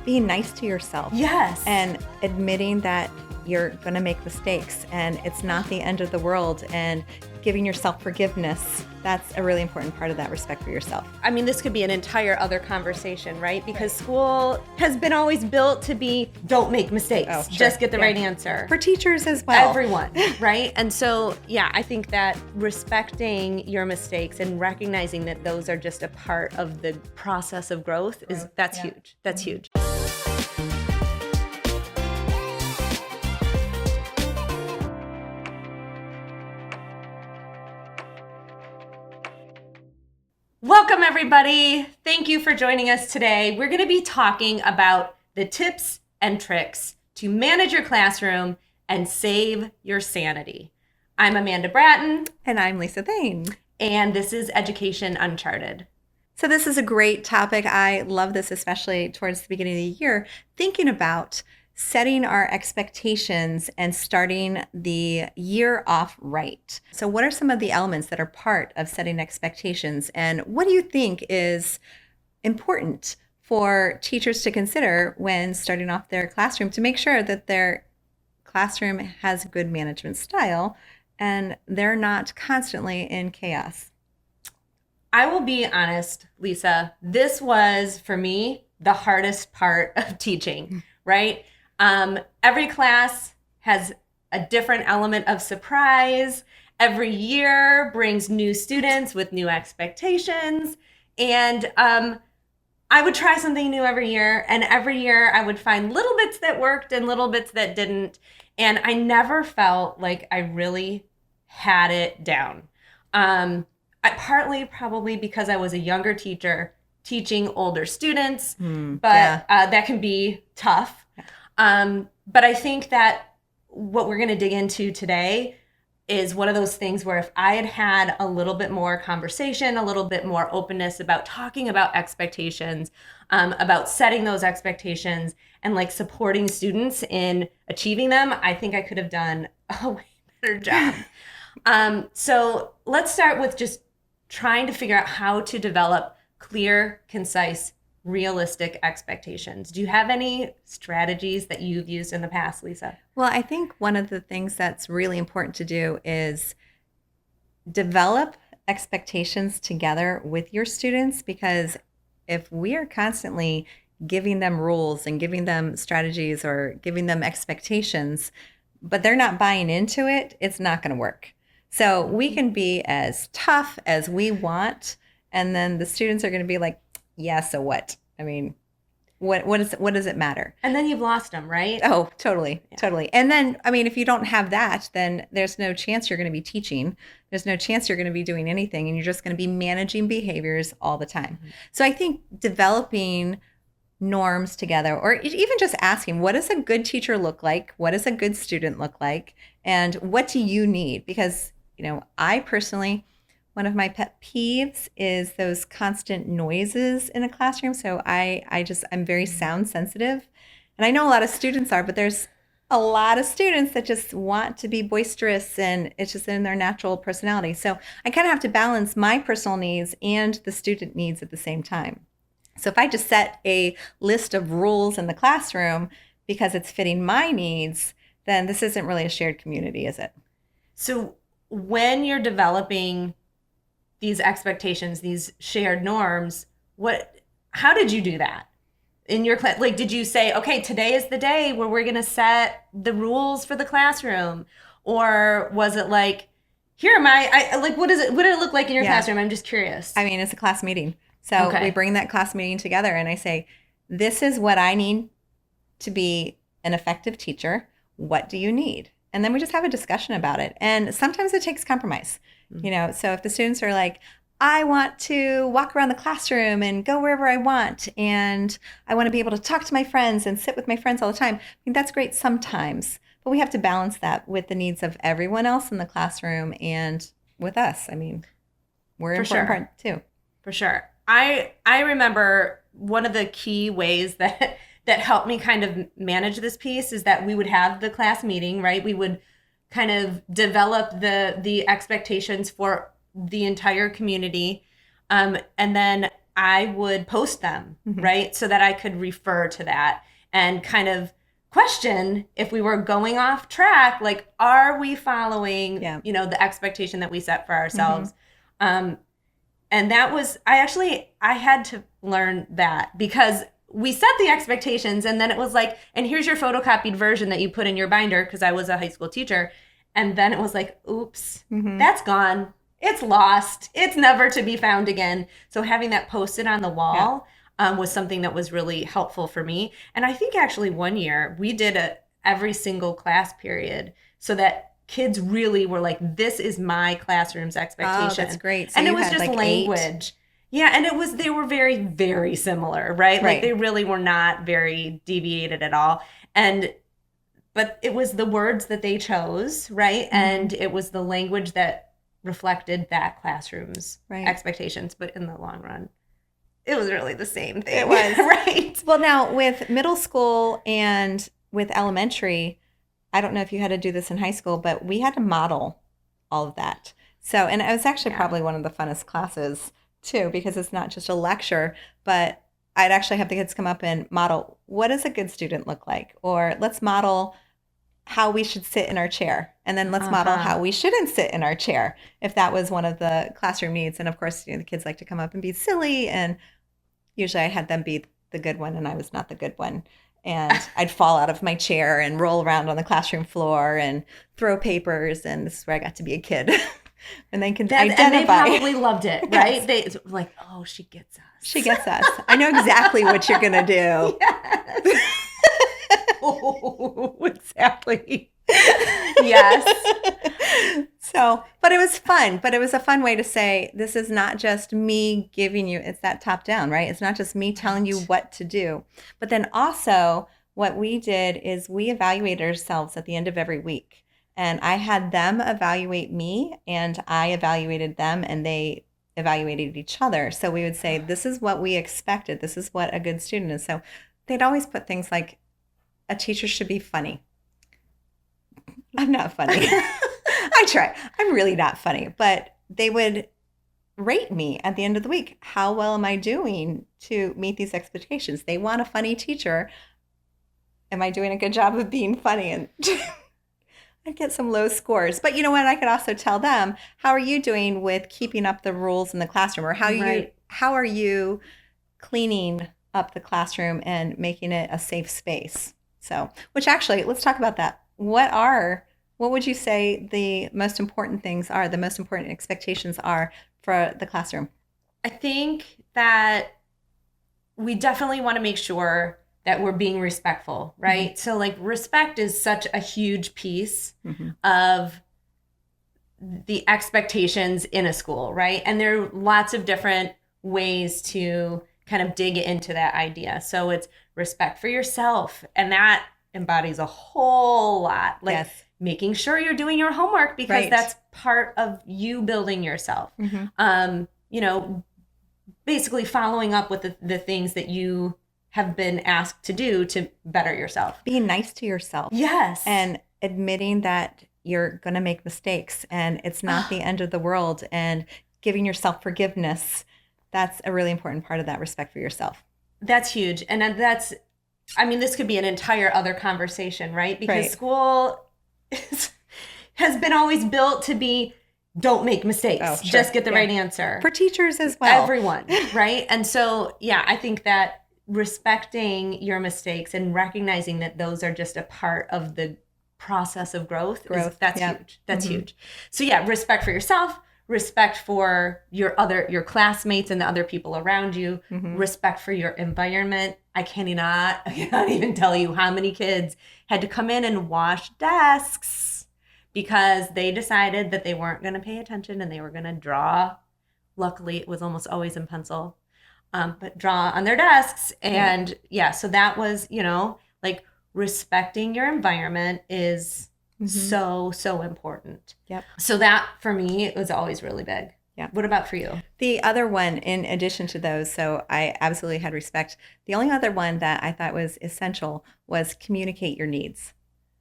being nice to yourself. Yes. And admitting that you're going to make mistakes and it's not the end of the world, and giving yourself forgiveness. That's a really important part of that respect for yourself. I mean, this could be an entire other conversation, right? Because school has been always built to be, don't make mistakes. Oh, sure. Just get the right answer. For teachers as well. Everyone, right? And so, yeah, I think that respecting your mistakes and recognizing that those are just a part of the process of growth that's huge. That's huge. Welcome, everybody. Thank you for joining us today. We're going to be talking about the tips and tricks to manage your classroom and save your sanity. I'm Amanda Bratton. And I'm Lisa Thane. And this is Education Uncharted. So this is a great topic. I love this, especially towards the beginning of the year, thinking about setting our expectations and starting the year off right. So what are some of the elements that are part of setting expectations? And what do you think is important for teachers to consider when starting off their classroom to make sure that their classroom has good management style and they're not constantly in chaos? I will be honest, Lisa, this was, for me, the hardest part of teaching, right? Every class has a different element of surprise. Every year brings new students with new expectations. And I would try something new every year. And every year I would find little bits that worked and little bits that didn't. And I never felt like I really had it down. Partly probably because I was a younger teacher teaching older students, but that can be tough. But I think that what we're going to dig into today is one of those things where if I had had a little bit more conversation, a little bit more openness about talking about expectations, about setting those expectations and like supporting students in achieving them, I think I could have done a way better job. So let's start with just trying to figure out how to develop clear, concise, realistic expectations. Do you have any strategies that you've used in the past, Lisa? Well, I think one of the things that's really important to do is develop expectations together with your students, because if we are constantly giving them rules and giving them strategies or giving them expectations, but they're not buying into it, it's not going to work. So we can be as tough as we want, and then the students are going to be like, yeah, so what? I mean, what does it matter? And then you've lost them, right? Oh, totally. Totally. And then, I mean, if you don't have that, then there's no chance you're going to be teaching. There's no chance you're going to be doing anything, and you're just going to be managing behaviors all the time. Mm-hmm. So I think developing norms together, or even just asking, what does a good teacher look like? What does a good student look like? And what do you need? Because, I personally, one of my pet peeves is those constant noises in a classroom. So I'm very sound sensitive. And I know a lot of students are, but there's a lot of students that just want to be boisterous, and it's just in their natural personality. So I kind of have to balance my personal needs and the student needs at the same time. So if I just set a list of rules in the classroom because it's fitting my needs, then this isn't really a shared community, is it? So when you're developing these expectations, these shared norms, how did you do that in your class? Like, did you say, okay, today is the day where we're going to set the rules for the classroom? Or was it like, here am what did it look like in your classroom? I'm just curious. I mean, it's a class meeting. So we bring that class meeting together and I say, this is what I need to be an effective teacher. What do you need? And then we just have a discussion about it. And sometimes it takes compromise. So if the students are like, I want to walk around the classroom and go wherever I want, and I want to be able to talk to my friends and sit with my friends all the time, I mean, that's great sometimes. But we have to balance that with the needs of everyone else in the classroom and with us. I mean, we're an important part too. For sure. I remember one of the key ways that helped me kind of manage this piece is that we would have the class meeting, right? We would kind of develop the expectations for the entire community. And then I would post them, Mhm. right? So that I could refer to that and kind of question if we were going off track, like, are we following, Yeah. the expectation that we set for ourselves? And that was, I had to learn that because we set the expectations and then it was like, and here's your photocopied version that you put in your binder because I was a high school teacher. And then it was like, oops, that's gone. It's lost. It's never to be found again. So having that posted on the wall was something that was really helpful for me. And I think actually one year we did every single class period so that kids really were like, this is my classroom's expectation. Oh, that's great. So and it you was had, just like, language. Yeah, and they were very, very similar, right? Like Right. they really were not very deviated at all. But it was the words that they chose, right? And it was the language that reflected that classroom's Right. expectations. But in the long run, it was really the same thing. It was. Right. Well, now with middle school and with elementary, I don't know if you had to do this in high school, but we had to model all of that. So, and it was actually probably one of the funnest classes too, because it's not just a lecture, but I'd actually have the kids come up and model, what does a good student look like? Or let's model how we should sit in our chair. And then let's model how we shouldn't sit in our chair, if that was one of the classroom needs. And of course, the kids like to come up and be silly. And usually I had them be the good one and I was not the good one. And I'd fall out of my chair and roll around on the classroom floor and throw papers. And this is where I got to be a kid. And they can identify. And they probably loved it, right? They were like, oh, she gets us. She gets us. I know exactly what you're going to do. Yes. Oh, exactly. Yes. So, but it was fun. But it was a fun way to say, this is not just me giving you, it's that top down, right? It's not just me telling you what to do. But then also, what we did is we evaluated ourselves at the end of every week. And I had them evaluate me, and I evaluated them, and they evaluated each other. So we would say, this is what we expected. This is what a good student is. So they'd always put things like, a teacher should be funny. I'm not funny. I try. I'm really not funny. But they would rate me at the end of the week. How well am I doing to meet these expectations? They want a funny teacher. Am I doing a good job of being funny? And I'd get some low scores. But you know what? I could also tell them, how are you doing with keeping up the rules in the classroom? Or how are you cleaning up the classroom and making it a safe space? So, which actually, let's talk about that. What would you say the most important things are, the most important expectations are for the classroom? I think that we definitely want to make sure that we're being respectful, right? Mm-hmm. So like respect is such a huge piece of the expectations in a school, right? And there are lots of different ways to kind of dig into that idea. So it's respect for yourself, and that embodies a whole lot. Like making sure you're doing your homework because that's part of you building yourself. Basically following up with the things that you have been asked to do to better yourself. Being nice to yourself. Yes. And admitting that you're going to make mistakes and it's not the end of the world, and giving yourself forgiveness. That's a really important part of that, respect for yourself. That's huge. And this could be an entire other conversation, right? Because school has been always built to be, don't make mistakes. Just get the right answer. For teachers as well. Everyone, right? And so, I think that respecting your mistakes and recognizing that those are just a part of the process of growth. That's huge. That's huge. So respect for yourself, respect for your classmates and the other people around you, respect for your environment. I cannot even tell you how many kids had to come in and wash desks because they decided that they weren't going to pay attention and they were going to draw. Luckily, it was almost always in pencil. But draw on their desks. And so that was, like respecting your environment is so important. Yep. So that for me was always really big. Yeah. What about for you? The other one, in addition to those, so I absolutely had respect. The only other one that I thought was essential was communicate your needs.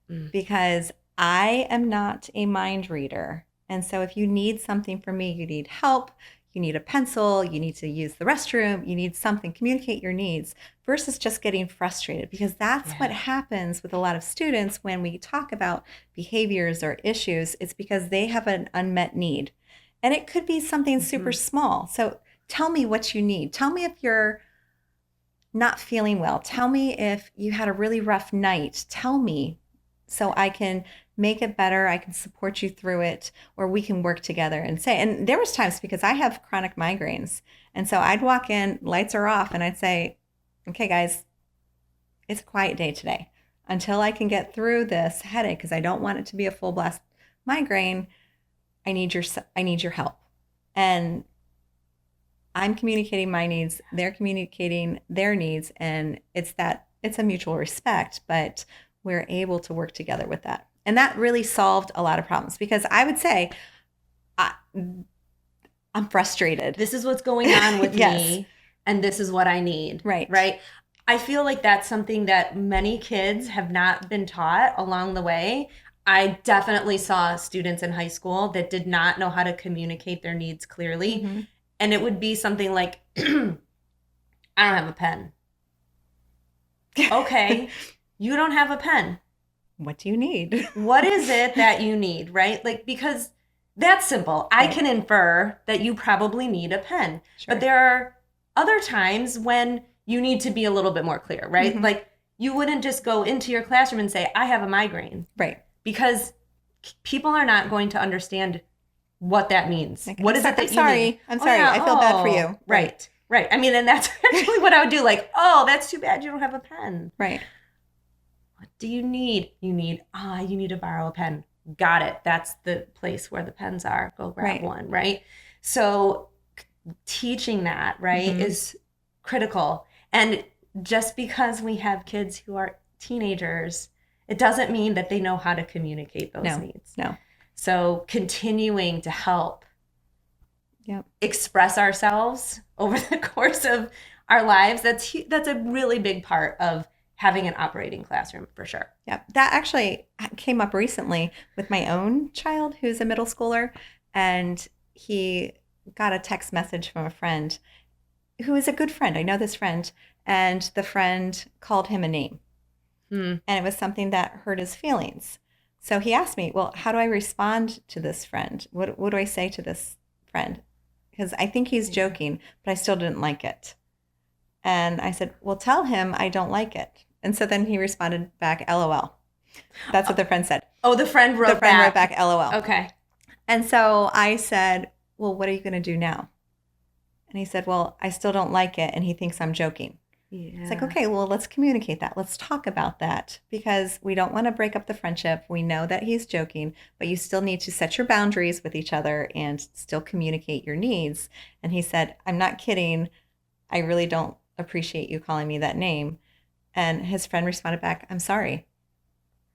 Because I am not a mind reader. And so if you need something from me, you need help, you need a pencil, you need to use the restroom, you need something, communicate your needs versus just getting frustrated, because that's what happens with a lot of students when we talk about behaviors or issues. It's because they have an unmet need. And it could be something super small. So tell me what you need. Tell me if you're not feeling well. Tell me if you had a really rough night. Tell me so I can make it better. I can support you through it, or we can work together and say. And there was times because I have chronic migraines. And so I'd walk in, lights are off, and I'd say, okay, guys, it's a quiet day today. Until I can get through this headache, because I don't want it to be a full blast migraine, I need your help. And I'm communicating my needs, they're communicating their needs, and it's a mutual respect, but we're able to work together with that. And that really solved a lot of problems, because I would say I'm frustrated. This is what's going on with me, and this is what I need. Right. I feel like that's something that many kids have not been taught along the way. I definitely saw students in high school that did not know how to communicate their needs clearly. Mm-hmm. And it would be something like, I don't have a pen. Okay, you don't have a pen. What do you need? What is it that you need, right? Like, because that's simple. I can infer that you probably need a pen. Sure. But there are other times when you need to be a little bit more clear, right? Mm-hmm. Like, you wouldn't just go into your classroom and say, I have a migraine. Right. Because people are not going to understand what that means. Like, what is it that you need? I'm sorry. I feel bad for you. Right. I mean, and that's actually what I would do. Like, oh, that's too bad you don't have a pen. Right. What do you need? You need to borrow a pen. Got it. That's the place where the pens are. Go grab one, right? So teaching that, right, mm-hmm. is critical. And just because we have kids who are teenagers, it doesn't mean that they know how to communicate those needs. No. So continuing to help express ourselves over the course of our lives, that's a really big part of having an operating classroom, for sure. Yeah, that actually came up recently with my own child who's a middle schooler, and he got a text message from a friend who is a good friend. I know this friend, and the friend called him a name. And it was something that hurt his feelings. So he asked me, well, how do I respond to this friend? What do I say to this friend? Because I think he's joking, but I still didn't like it. And I said, well, tell him I don't like it. And so then he responded back, LOL. That's what the friend said. Oh, the friend wrote back LOL. Okay. And so I said, well, what are you going to do now? And he said, well, I still don't like it. And he thinks I'm joking. Yeah. It's like, okay, well, let's communicate that. Let's talk about that, because we don't want to break up the friendship. We know that he's joking, but you still need to set your boundaries with each other and still communicate your needs. And he said, I'm not kidding. I really don't appreciate you calling me that name. And his friend responded back, I'm sorry.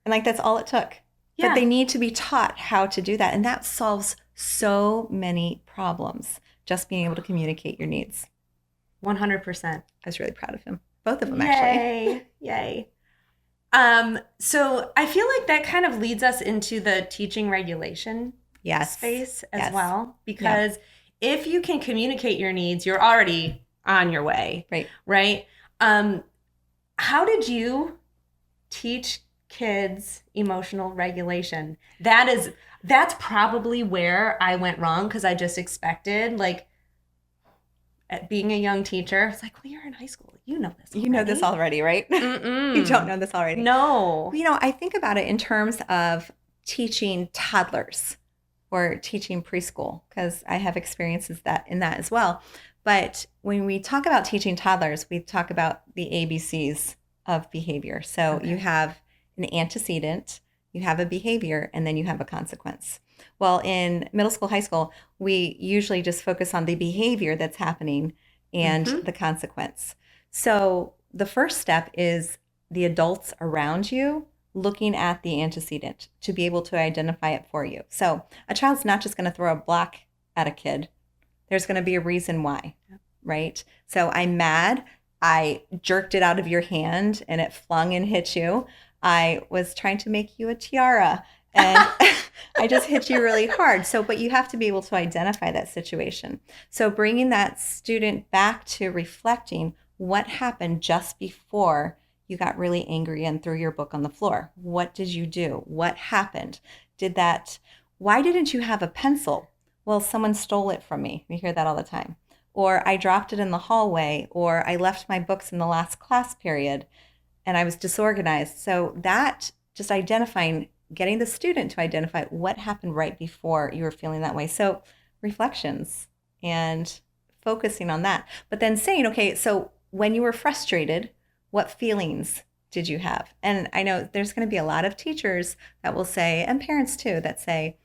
And like, that's all it took. Yeah. But they need to be taught how to do that. And that solves so many problems, just being able to communicate your needs. 100%. I was really proud of him. Both of them, actually. Yay. So I feel like that kind of leads us into the teaching regulation space as well. Because if you can communicate your needs, you're already on your way. Right? How did you teach kids emotional regulation? That's probably where I went wrong, because I just expected, like, at being a young teacher, it's like, well, you're in high school. You know this already. You know this already, right? You don't know this already. No. I think about it in terms of teaching toddlers or teaching preschool, because I have experiences in that as well. But when we talk about teaching toddlers, we talk about the ABCs of behavior. So you have an antecedent, you have a behavior, and then you have a consequence. Well, in middle school, high school, we usually just focus on the behavior that's happening and the consequence. So the first step is the adults around you looking at the antecedent to be able to identify it for you. So a child's not just going to throw a block at a kid. There's going to be a reason why, right? So I'm mad. I jerked it out of your hand and it flung and hit you. I was trying to make you a tiara and I just hit you really hard. So, but you have to be able to identify that situation. So bringing that student back to reflecting what happened just before you got really angry and threw your book on the floor. What did you do? What happened? Why didn't you have a pencil? Well, someone stole it from me. We hear that all the time. Or I dropped it in the hallway, or I left my books in the last class period and I was disorganized. So that just identifying, getting the student to identify what happened right before you were feeling that way. So reflections and focusing on that. But then saying, okay, so when you were frustrated, what feelings did you have? And I know there's going to be a lot of teachers that will say, and parents too, that say,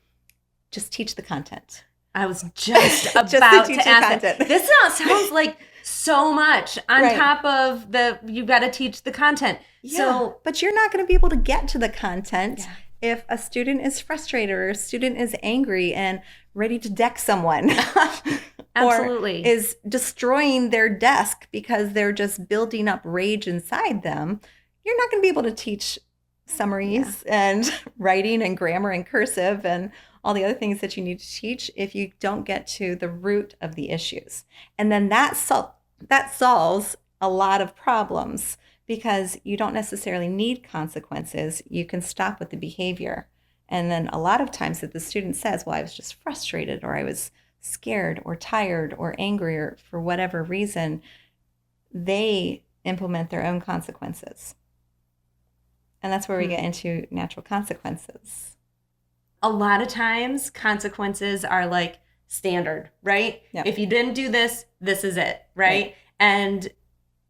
just teach the content. I was just about Just to ask that. This sounds like so much on Right. top of you've got to teach the content. Yeah, So but you're not going to be able to get to the content Yeah. if a student is frustrated or a student is angry and ready to deck someone. Absolutely. Or is destroying their desk because they're just building up rage inside them. You're not going to be able to teach summaries and writing and grammar and cursive and all the other things that you need to teach if you don't get to the root of the issues. And then that solves a lot of problems because you don't necessarily need consequences. You can stop with the behavior. And then a lot of times if the student says, well, I was just frustrated or I was scared or tired or angry or for whatever reason, they implement their own consequences. And that's where we get into natural consequences. a lot of times consequences are like standard, right? Yeah. If you didn't do this, this is it, right? And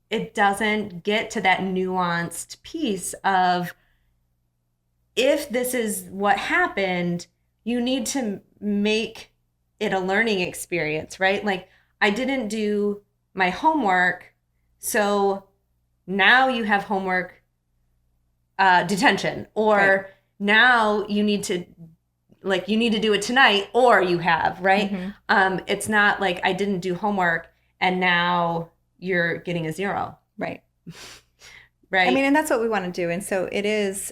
it doesn't get to that nuanced piece of, if this is what happened, you need to make it a learning experience, right? Like, I didn't do my homework, so now you have homework detention, or Right. now you need to do it tonight, or you have, right? Mhm. It's not like I didn't do homework and now you're getting a 0, Right. right? I mean, and that's what we want to do. And so it is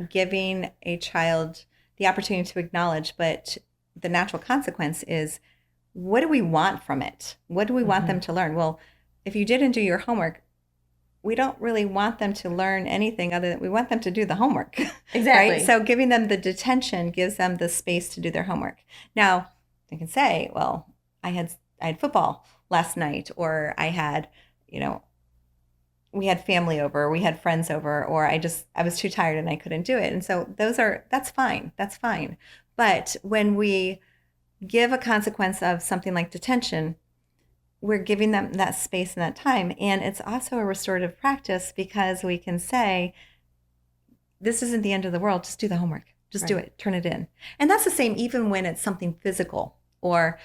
giving a child the opportunity to acknowledge, but the natural consequence is, what do we want from it? What do we want them to learn? Well, if you didn't do your homework, we don't really want them to learn anything other than we want them to do the homework. Exactly. Right? So giving them the detention gives them the space to do their homework. Now, they can say, well, I had football last night, or I had, we had family over, we had friends over, or I was too tired and I couldn't do it. And so that's fine. That's fine. But when we give a consequence of something like detention, we're giving them that space and that time. And it's also a restorative practice because we can say, this isn't the end of the world. Just do the homework. Just do Right. it. Turn it in. And that's the same even when it's something physical, or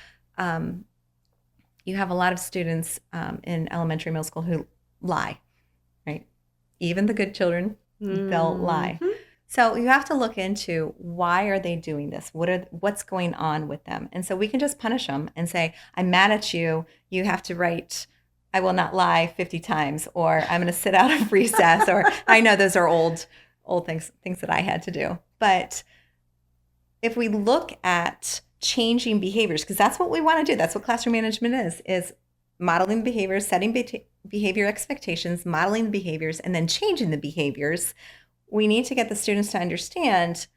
you have a lot of students in elementary, middle school who lie, right? Even the good children, they'll lie. Mhm. So you have to look into, why are they doing this? What's going on with them? And so we can just punish them and say, I'm mad at you. You have to write, I will not lie 50 times, or I'm going to sit out of recess, or I know those are old things that I had to do. But if we look at changing behaviors, because that's what we want to do. That's what classroom management is modeling behaviors, setting behavior expectations, modeling the behaviors, and then changing the behaviors. We need to get the students to understand,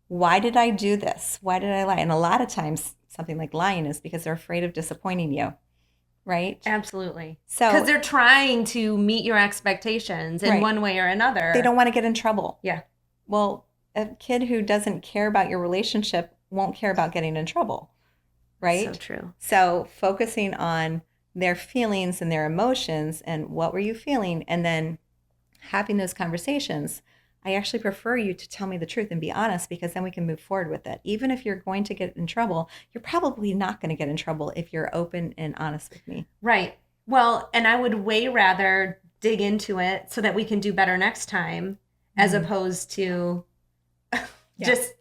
why did I do this? Why did I lie? And a lot of times something like lying is because they're afraid of disappointing you, right? Absolutely. So Because they're trying to meet your expectations in Right. one way or another. they don't want to get in trouble. Yeah. Well, a kid who doesn't care about your relationship won't care about getting in trouble, right? So true. So focusing on their feelings and their emotions and what were you feeling, and then having those conversations. I actually prefer you to tell me the truth and be honest, because then we can move forward with it. Even if you're going to get in trouble, you're probably not going to get in trouble if you're open and honest with me. Right. Well, and I would way rather dig into it so that we can do better next time, as Mhm. opposed to Yeah. just,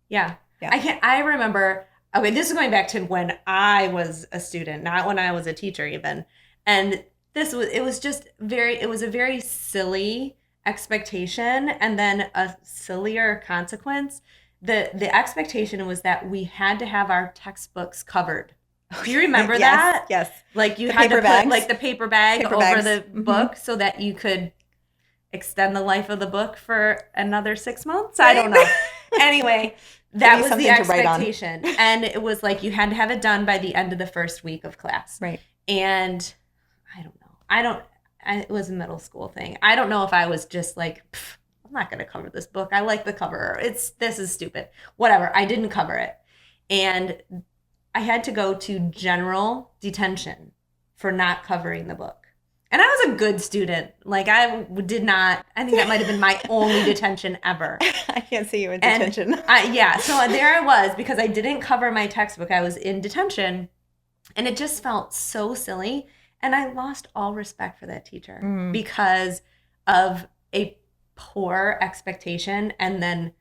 yeah. Yeah. I remember, okay, this is going back to when I was a student, not when I was a teacher even. And it was a very silly expectation and then a sillier consequence the expectation was that we had to have our textbooks covered. Do you remember Yes, that? yes. Like you The had to paper put bags. like the paper bag Paper over bags. the Mhm. book so that you could extend the life of the book for another 6 months. I don't know. Anyway, that you was the something to write on. expectation. And it was like you had to have it done by the end of the first week of class. Right. And I don't know. It was a middle school thing. I don't know if I was just like, I'm not going to cover this book. I like the cover. This is stupid. Whatever. I didn't cover it. And I had to go to general detention for not covering the book. And I was a good student. Like I think that might have been my only detention ever. I can't see you in detention. So there I was because I didn't cover my textbook. I was in detention and it just felt so silly. And I lost all respect for that teacher because of a poor expectation and then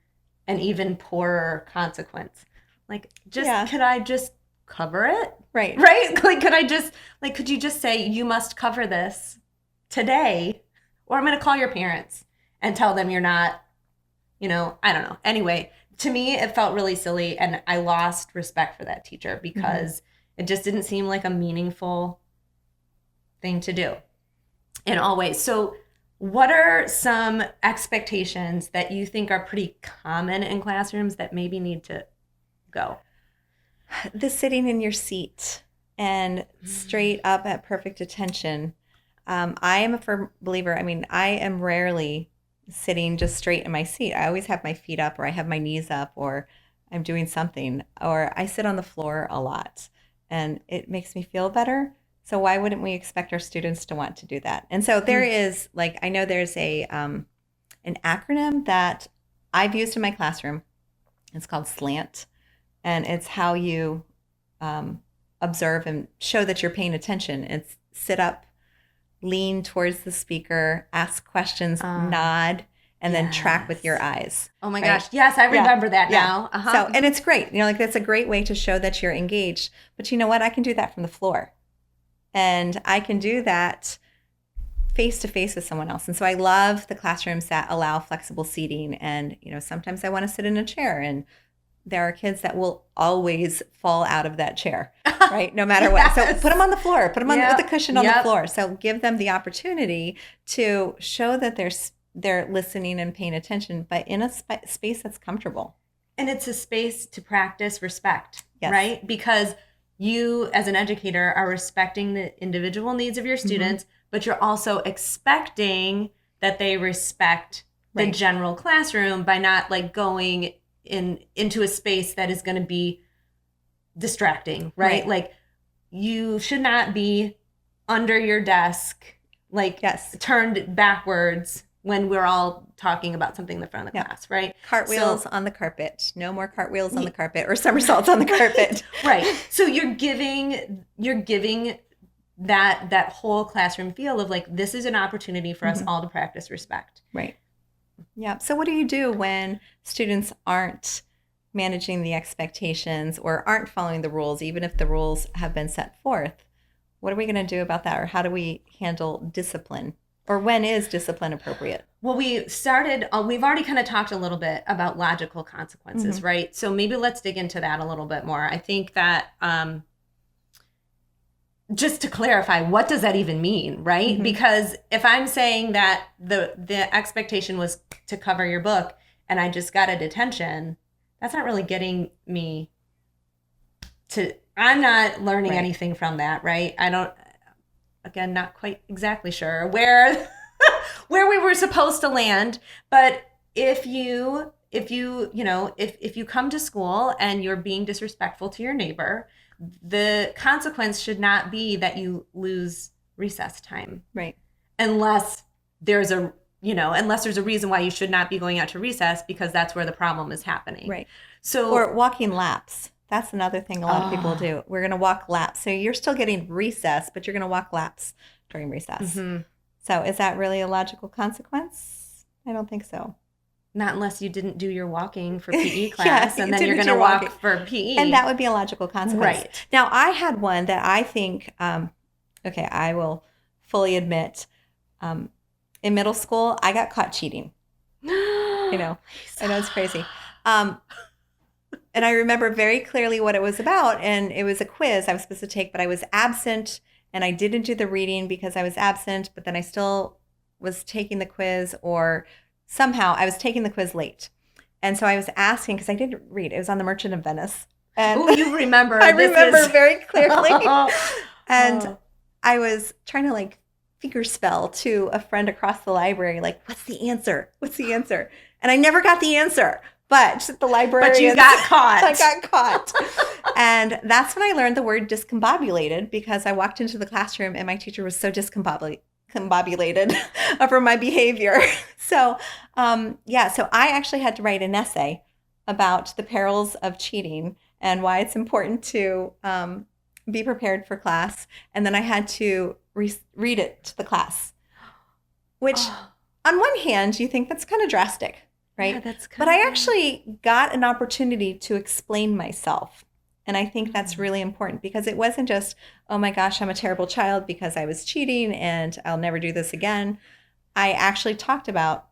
an even poorer consequence. Like could I just cover it? Right. Like could you just say you must cover this today or I'm going to call your parents and tell them you're not, I don't know. Anyway, to me it felt really silly and I lost respect for that teacher because it just didn't seem like a meaningful thing to do in all ways. So what are some expectations that you think are pretty common in classrooms that maybe need to go? The sitting in your seat and straight up at perfect attention. I am a firm believer. I mean, I am rarely sitting just straight in my seat. I always have my feet up or I have my knees up or I'm doing something or I sit on the floor a lot and it makes me feel better. So why wouldn't we expect our students to want to do that? And so there is I know there's an acronym that I've used in my classroom. It's called SLANT. And it's how you observe and show that you're paying attention. It's sit up, lean towards the speaker, ask questions, nod, and then track with your eyes. Oh my gosh. Yes, I remember that now. Uh-huh. So, and it's great. That's a great way to show that you're engaged. But you know what? I can do that from the floor. And I can do that face to face with someone else. And so I love the classrooms that allow flexible seating. And, sometimes I want to sit in a chair and there are kids that will always fall out of that chair, right? No matter what. So put them on the floor, put them on with the cushion on the floor. So give them the opportunity to show that they're listening and paying attention, but in a space that's comfortable. And it's a space to practice respect, Yes. right? Because you as an educator are respecting the individual needs of your students, but you're also expecting that they respect the general classroom by not going into a space that is going to be distracting, right? Like you should not be under your desk, turned backwards when we're all talking about something in the front of the class, right? Cartwheels on the carpet. No more cartwheels on the carpet or somersaults on the carpet. Right. So you're giving that whole classroom feel of this is an opportunity for us all to practice respect. Right. Yeah. So what do you do when students aren't managing the expectations or aren't following the rules, even if the rules have been set forth? What are we going to do about that? Or how do we handle discipline? Or when is discipline appropriate? Well, we've already kind of talked a little bit about logical consequences, right? So maybe let's dig into that a little bit more. I think that just to clarify, what does that even mean, right? Because if I'm saying that the expectation was to cover your book and I just got a detention, that's not really getting me I'm not learning anything from that, right? Again, not quite exactly sure where we were supposed to land, but if you come to school and you're being disrespectful to your neighbor, the consequence should not be that you lose recess time. Right. Unless there's a reason why you should not be going out to recess because that's where the problem is happening. Right. So or walking laps. That's another thing a lot of people do. We're going to walk laps. So you're still getting recess, but you're going to walk laps during recess. So is that really a logical consequence? I don't think so. Not unless you didn't do your walking for PE class and then you're going to walk for PE. And that would be a logical consequence. Right. Now, I had one that I think, I will fully admit, in middle school, I got caught cheating. I know it's crazy. And I remember very clearly what it was about. And it was a quiz I was supposed to take, but I was absent and I didn't do the reading because I was absent, but then I still was taking the quiz, or somehow I was taking the quiz late. And so I was asking, because I didn't read, it was on the Merchant of Venice. And Oh, you remember. I remember very clearly. And Oh. I was trying to like finger spell to a friend across the library, like, what's the answer? What's the answer? And I never got the answer. But the librarian. But you got caught. I got caught. And that's when I learned the word discombobulated, because I walked into the classroom and my teacher was so discombobulated over my behavior. So, so I actually had to write an essay about the perils of cheating and why it's important to be prepared for class. And then I had to read it to the class, which on one hand, you think that's kind of drastic, right? Yeah, that's But I actually got an opportunity to explain myself. And I think that's really important, because it wasn't just, oh my gosh, I'm a terrible child because I was cheating and I'll never do this again. I actually talked about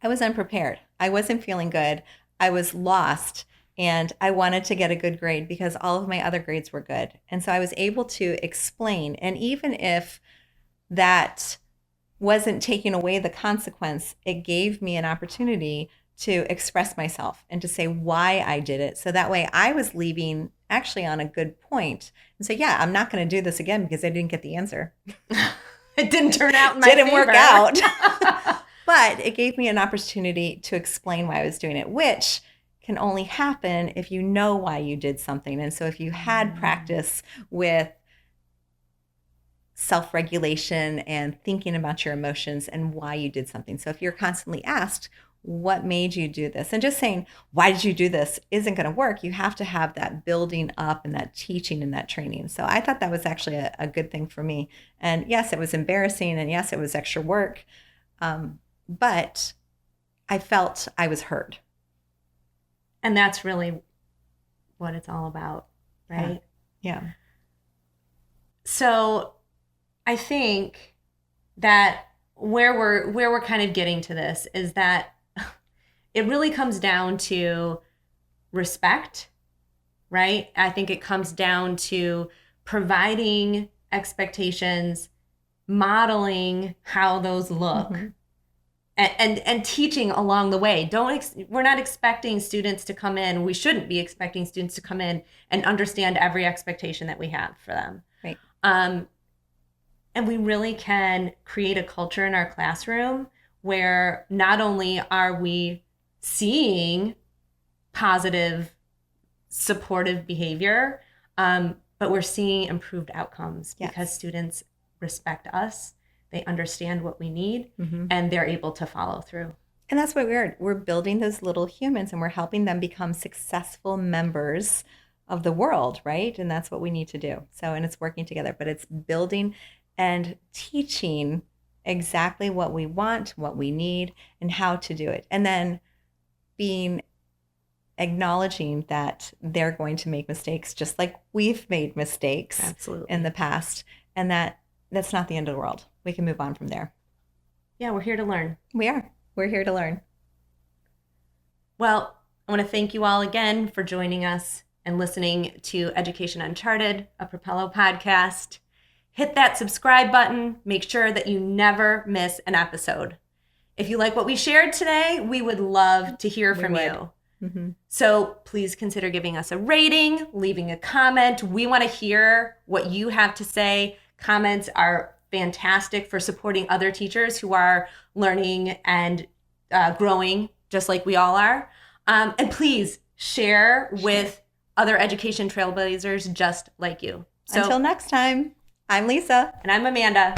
I was unprepared. I wasn't feeling good. I was lost. And I wanted to get a good grade because all of my other grades were good. And so I was able to explain. And even if that wasn't taking away the consequence, it gave me an opportunity to express myself and to say why I did it. So that way I was leaving actually on a good point and say, yeah, I'm not going to do this again because I didn't get the answer. It didn't turn out in my Didn't favor. work out. But it gave me an opportunity to explain why I was doing it, which can only happen if you know why you did something. And so if you had practice with self-regulation and thinking about your emotions and why you did something. So if you're constantly asked, what made you do this? And just saying, why did you do this isn't going to work. You have to have that building up and that teaching and that training. So I thought that was actually a good thing for me. And yes, it was embarrassing. And yes, it was extra work. But I felt I was heard. And that's really what it's all about, right? Yeah. So I think that where we're kind of getting to this is that it really comes down to respect, right? I think it comes down to providing expectations, modeling how those look. Mm-hmm. And teaching along the way. We're not expecting students to come in. We shouldn't be expecting students to come in and understand every expectation that we have for them. Right. And we really can create a culture in our classroom where not only are we seeing positive, supportive behavior, but we're seeing improved outcomes because students respect us. They understand what we need, and they're able to follow through. And that's what we're building those little humans, and we're helping them become successful members of the world, right? And that's what we need to do. So, and it's working together, but it's building and teaching exactly what we want, what we need, and how to do it. And then acknowledging that they're going to make mistakes just like we've made mistakes in the past, and that's not the end of the world. We can move on from there. Yeah, we're here to learn. We are. We're here to learn. Well, I want to thank you all again for joining us and listening to Education Uncharted, a Propello podcast. Hit that subscribe button. Make sure that you never miss an episode. If you like what we shared today, we would love to hear from you. Mm-hmm. So please consider giving us a rating, leaving a comment. We want to hear what you have to say. Comments are fantastic for supporting other teachers who are learning and growing just like we all are. And please share with other education trailblazers just like you. So, until next time, I'm Lisa. And I'm Amanda.